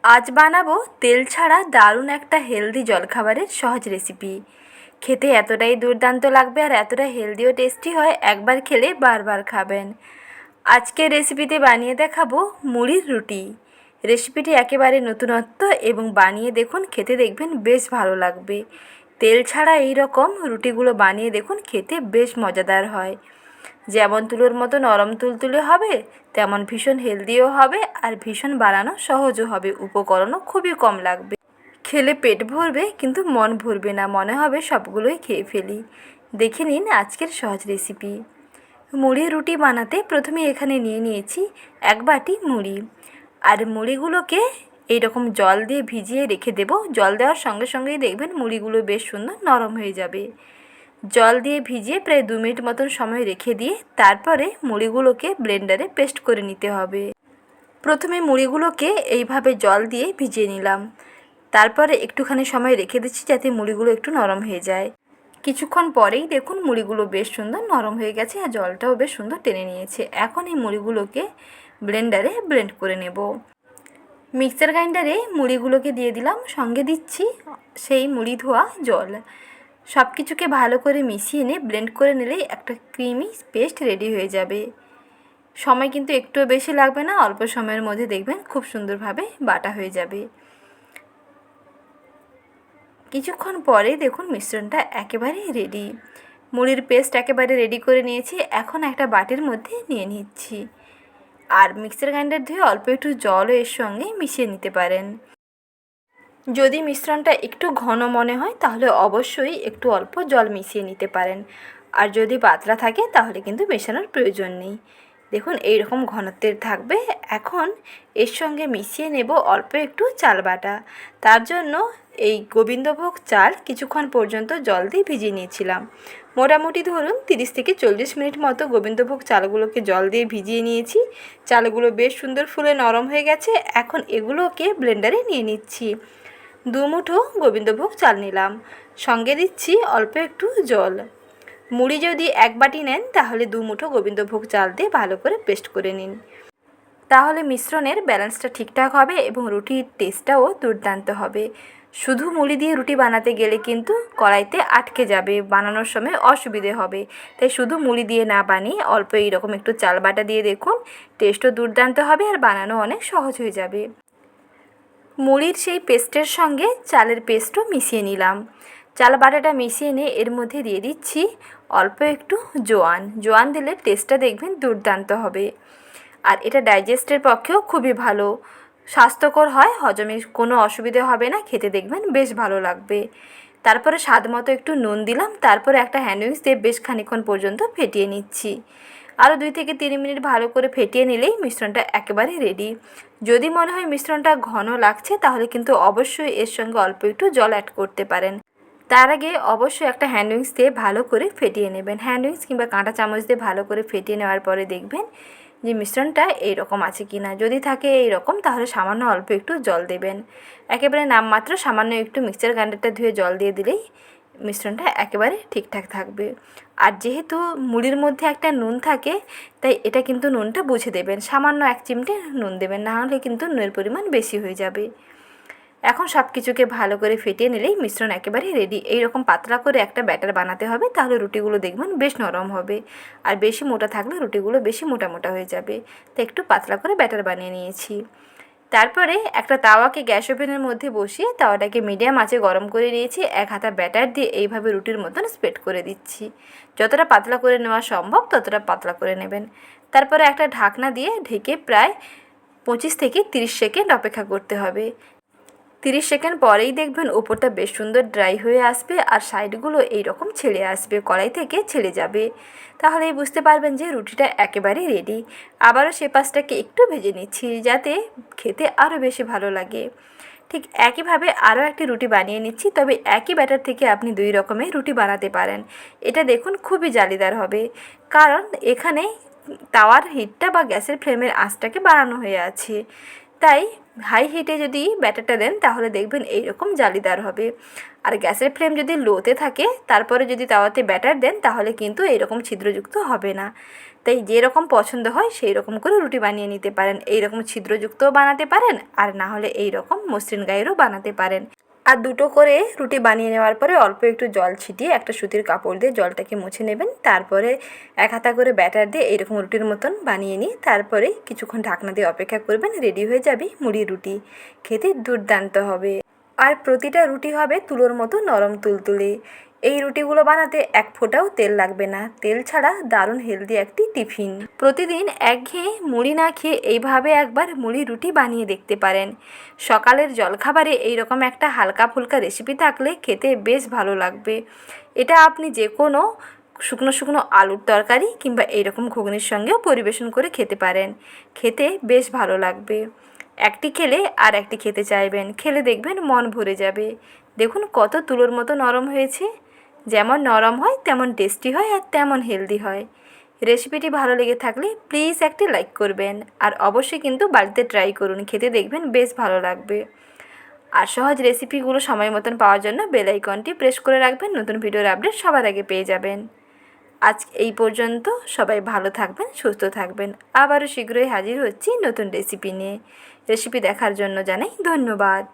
আজ বানাবো তেল ছাড়া দারুণ একটা হেলদি জলখাবারের সহজ রেসিপি। খেতে এতটাই দুর্দান্ত লাগবে আর এতটা হেলদি ও টেস্টি হয়, একবার খেলে বারবার খাবেন। আজকের রেসিপিতে বানিয়ে দেখাবো মুড়ির রুটি। রেসিপিটি একেবারে নতুনত্ব এবং বানিয়ে দেখুন, খেতে দেখবেন বেশ ভালো লাগবে। তেল ছাড়া এই রকম রুটিগুলো বানিয়ে দেখুন, খেতে বেশ মজাদার হয়। যেমন তুলোর মতো নরম তুলতুলে হবে, তেমন ভীষণ হেলদিও হবে আর ভীষণ বানানো সহজও হবে। উপকরণও খুবই কম লাগবে। খেলে পেট ভরবে কিন্তু মন ভরবে না, মনে হবে সবগুলোই খেয়ে ফেলি। দেখে নিন আজকের সহজ রেসিপি। মুড়ি রুটি বানাতে প্রথমে এখানে নিয়ে নিয়েছি 1 বাটি মুড়ি। আর মুড়িগুলোকে এইরকম জল দিয়ে ভিজিয়ে রেখে দেব। জল দেওয়ার সঙ্গে সঙ্গেই দেখবেন মুড়িগুলো বেশ সুন্দর নরম হয়ে যাবে। জল দিয়ে ভিজিয়ে প্রায় 2 মিনিট মতন সময় রেখে দিয়ে তারপরে মুড়িগুলোকে ব্লেন্ডারে পেস্ট করে নিতে হবে। প্রথমে মুড়িগুলোকে এইভাবে জল দিয়ে ভিজিয়ে নিলাম, তারপরে একটুখানি সময় রেখে দিচ্ছি যাতে মুড়িগুলো একটু নরম হয়ে যায়। কিছুক্ষণ পরেই দেখুন মুড়িগুলো বেশ সুন্দর নরম হয়ে গেছে আর জলটাও বেশ সুন্দর টেনে নিয়েছে। এখন এই মুড়িগুলোকে ব্লেন্ডারে ব্লেন্ড করে নেব। মিক্সার গ্রাইন্ডারে মুড়িগুলোকে দিয়ে দিলাম, সঙ্গে দিচ্ছি সেই মুড়ি ধোয়া জল। সব কিছুকে ভালো করে মিশিয়ে নিয়ে ব্লেন্ড করে নিলেই একটা ক্রিমি পেস্ট রেডি হয়ে যাবে। সময় কিন্তু একটুও বেশি লাগবে না, অল্প সময়ের মধ্যে দেখবেন খুব সুন্দরভাবে বাটা হয়ে যাবে। কিছুক্ষণ পরে দেখুন মিশ্রণটা একেবারে রেডি। মুড়ির পেস্ট একেবারে রেডি করে নিয়েছি। এখন একটা বাটির মধ্যে নিয়ে নিচ্ছি। আর মিক্সার গ্রাইন্ডার ধুয়ে অল্প একটু জলও এর সঙ্গে মিশিয়ে নিতে পারেন। যদি মিশ্রণটা একটু ঘন মনে হয় তাহলে অবশ্যই একটু অল্প জল মিশিয়ে নিতে পারেন। আর যদি পাতলা থাকে তাহলে কিন্তু মেশানোর প্রয়োজন নেই। দেখুন এই রকম ঘনত্বের থাকবে। এখন এর সঙ্গে মিশিয়ে নেব অল্প একটু চাল বাটা। তার জন্য এই গোবিন্দভোগ চাল কিছুক্ষণ পর্যন্ত জল দিয়ে ভিজিয়ে নিয়েছিলাম। মোটামুটি ধরুন 30 থেকে 40 মিনিট মতো গোবিন্দভোগ চালগুলোকে জল দিয়ে ভিজিয়ে নিয়েছি। চালগুলো বেশ সুন্দর ফুলে নরম হয়ে গেছে। এখন এগুলোকে ব্লেন্ডারে নিয়ে নিচ্ছি। 2 মুঠো গোবিন্দভোগ চাল নিলাম, সঙ্গে দিচ্ছি অল্প একটু জল। মুড়ি যদি 1 বাটি নেন তাহলে 2 মুঠো গোবিন্দভোগ চাল দিয়ে ভালো করে পেস্ট করে নিন। তাহলে মিশ্রণের ব্যালেন্সটা ঠিকঠাক হবে এবং রুটির টেস্টটাও দুর্দান্ত হবে। শুধু মুড়ি দিয়ে রুটি বানাতে গেলে কিন্তু কড়াইতে আটকে যাবে, বানানোর সময় অসুবিধে হবে। তাই শুধু মুড়ি দিয়ে না বানিয়ে অল্প এইরকম একটু চাল বাটা দিয়ে দেখুন, টেস্টও দুর্দান্ত হবে আর বানানো অনেক সহজ হয়ে যাবে। মুড়ির সেই পেস্টের সঙ্গে চালের পেস্টও মিশিয়ে নিলাম। চাল বাটাটা মিশিয়ে নিয়ে এর মধ্যে দিয়ে দিচ্ছি অল্প একটু জোয়ান। জোয়ান দিলে টেস্টটা দেখবেন দুর্দান্ত হবে। আর এটা ডাইজেস্টের পক্ষেও খুবই ভালো, স্বাস্থ্যকর হয়, হজমের কোনো অসুবিধে হবে না, খেতে দেখবেন বেশ ভালো লাগবে। তারপরে স্বাদ মতো একটু নুন দিলাম। তারপরে একটা হ্যান্ড উইক্স দিয়ে বেশ খানিকক্ষণ পর্যন্ত ফেটিয়ে নিচ্ছি। আরও 2 থেকে 3 মিনিট ভালো করে ফেটিয়ে নিলেই মিশ্রণটা একেবারে রেডি। যদি মনে হয় মিশ্রণটা ঘন লাগছে তাহলে কিন্তু অবশ্যই এর সঙ্গে অল্প একটু জল অ্যাড করতে পারেন। তার আগে অবশ্যই একটা হ্যান্ড উইক্স দিয়ে ভালো করে ফেটিয়ে নেবেন। হ্যান্ড উইক্স কিংবা কাঁটা চামচ দিয়ে ভালো করে ফেটিয়ে নেওয়ার পরে দেখবেন যে মিশ্রণটা এইরকম আছে কি না। যদি থাকে এইরকম তাহলে সামান্য অল্প একটু জল দেবেন। একেবারে নামমাত্র সামান্য একটু মিক্সচার গ্রাইন্ডারটা ধুয়ে জল দিয়ে দিলেই মিশ্রণটা একেবারে ঠিকঠাক থাকবে। আর যেহেতু মুড়ির মধ্যে একটা নুন থাকে তাই এটা কিন্তু নুনটা বুঝে দেবেন। সামান্য 1 চিমটে নুন দেবেন, না হলে কিন্তু নুনের পরিমাণ বেশি হয়ে যাবে। এখন সব কিছুকে ভালো করে ফেটিয়ে নিলেই মিশ্রণ একেবারে রেডি। এইরকম পাতলা করে একটা ব্যাটার বানাতে হবে, তাহলে রুটিগুলো দেখবেন বেশ নরম হবে। আর বেশি মোটা থাকলে রুটিগুলো বেশি মোটা মোটা হয়ে যাবে। তো একটু পাতলা করে ব্যাটার বানিয়ে নিয়েছি। তারপরে একটা তাওয়াকে গ্যাস ওভেনের মধ্যে বসিয়ে তাওয়াটাকে মিডিয়াম আঁচে গরম করে নিয়েছি। 1 হাতা ব্যাটার দিয়ে এইভাবে রুটির মতন স্প্রেড করে দিচ্ছি। যতটা পাতলা করে নেওয়া সম্ভব ততটা পাতলা করে নেবেন। তারপরে একটা ঢাকনা দিয়ে ঢেকে প্রায় 25 থেকে 30 সেকেন্ড অপেক্ষা করতে হবে। 30 সেকেন্ড পরেই দেখবেন উপরটা বেশ সুন্দর ড্রাই হয়ে আসবে আর সাইডগুলো এইরকম ছেড়ে আসবে, কড়াই থেকে ছেড়ে যাবে। তাহলেই বুঝতে পারবেন যে রুটিটা একেবারে রেডি। আবারও সে পাশটাকে একটু ভেজে নিচ্ছি যাতে খেতে আরও বেশি ভালো লাগে। ঠিক একইভাবে আরও একটি রুটি বানিয়ে নিচ্ছি, তবে একই ব্যাটার থেকে আপনি 2 রকমের রুটি বানাতে পারেন। এটা দেখুন খুবই জালিদার হবে, কারণ এখানে তাওয়ার হিটটা বা গ্যাসের ফ্লেমের আঁচটাকে বাড়ানো হয়ে আছে। তাই হাই হিটে যদি ব্যাটারটা দেন তাহলে দেখবেন এইরকম জালিদার হবে। আর গ্যাসের ফ্লেম যদি লোতে থাকে তারপরে যদি তাওয়াতে ব্যাটার দেন তাহলে কিন্তু এইরকম ছিদ্রযুক্ত হবে না। তাই যেরকম পছন্দ হয় সেই রকম করে রুটি বানিয়ে নিতে পারেন। এইরকম ছিদ্রযুক্তও বানাতে পারেন, আর না হলে এইরকম মসৃণ গায়েরও বানাতে পারেন। আর দুটো করে রুটি বানিয়ে নেওয়ার পরে অল্প একটু জল ছিটিয়ে একটা সুতির কাপড় দিয়ে জলটাকে মুছে নেবেন। তারপরে এক হাতা করে ব্যাটার দিয়ে এইরকম রুটির মতন বানিয়ে নিয়ে তারপরে কিছুক্ষণ ঢাকনা দিয়ে অপেক্ষা করবেন। রেডি হয়ে যাবে মুড়ি রুটি। খেতে দুর্দান্ত হবে। আর প্রতিটা রুটি হবে তুলোর মতো নরম তুলতুলে। এই রুটিগুলো বানাতে এক ফোঁটাও তেল লাগবে না। তেল ছাড়া দারুণ হেলদি একটি টিফিন। প্রতিদিন একঘেয়ে মুড়ি না খেয়ে এইভাবে একবার মুড়ি রুটি বানিয়ে দেখতে পারেন। সকালের জলখাবারে এইরকম একটা হালকা ফুলকা রেসিপি থাকলে খেতে বেশ ভালো লাগবে। এটা আপনি যে কোনো শুকনো শুকনো আলুর তরকারি কিংবা এইরকম ঘুগনির সঙ্গেও পরিবেশন করে খেতে পারেন। খেতে বেশ ভালো লাগবে। একটি খেলে আর একটি খেতে চাইবেন। খেলে দেখবেন মন ভরে যাবে। দেখুন কত তুলোর মতো নরম হয়েছে। যেমন নরম হয় তেমন টেস্টি হয় আর তেমন হেলদি হয়। রেসিপিটি ভালো লেগে থাকলে প্লিজ একটি লাইক করবেন। আর অবশ্যই কিন্তু বাড়িতে ট্রাই করুন। খেতে দেখবেন বেশ ভালো লাগবে। আর সহজ রেসিপিগুলো সময় মতন পাওয়ার জন্য বেল আইকনটি প্রেস করে রাখবেন। নতুন ভিডিওর আপডেট সবার আগে পেয়ে যাবেন। আজ এই পর্যন্ত। সবাই ভালো থাকবেন, সুস্থ থাকবেন। আবারও শীঘ্রই হাজির হচ্ছি নতুন রেসিপি নিয়ে। রেসিপি দেখার জন্য জানাই ধন্যবাদ।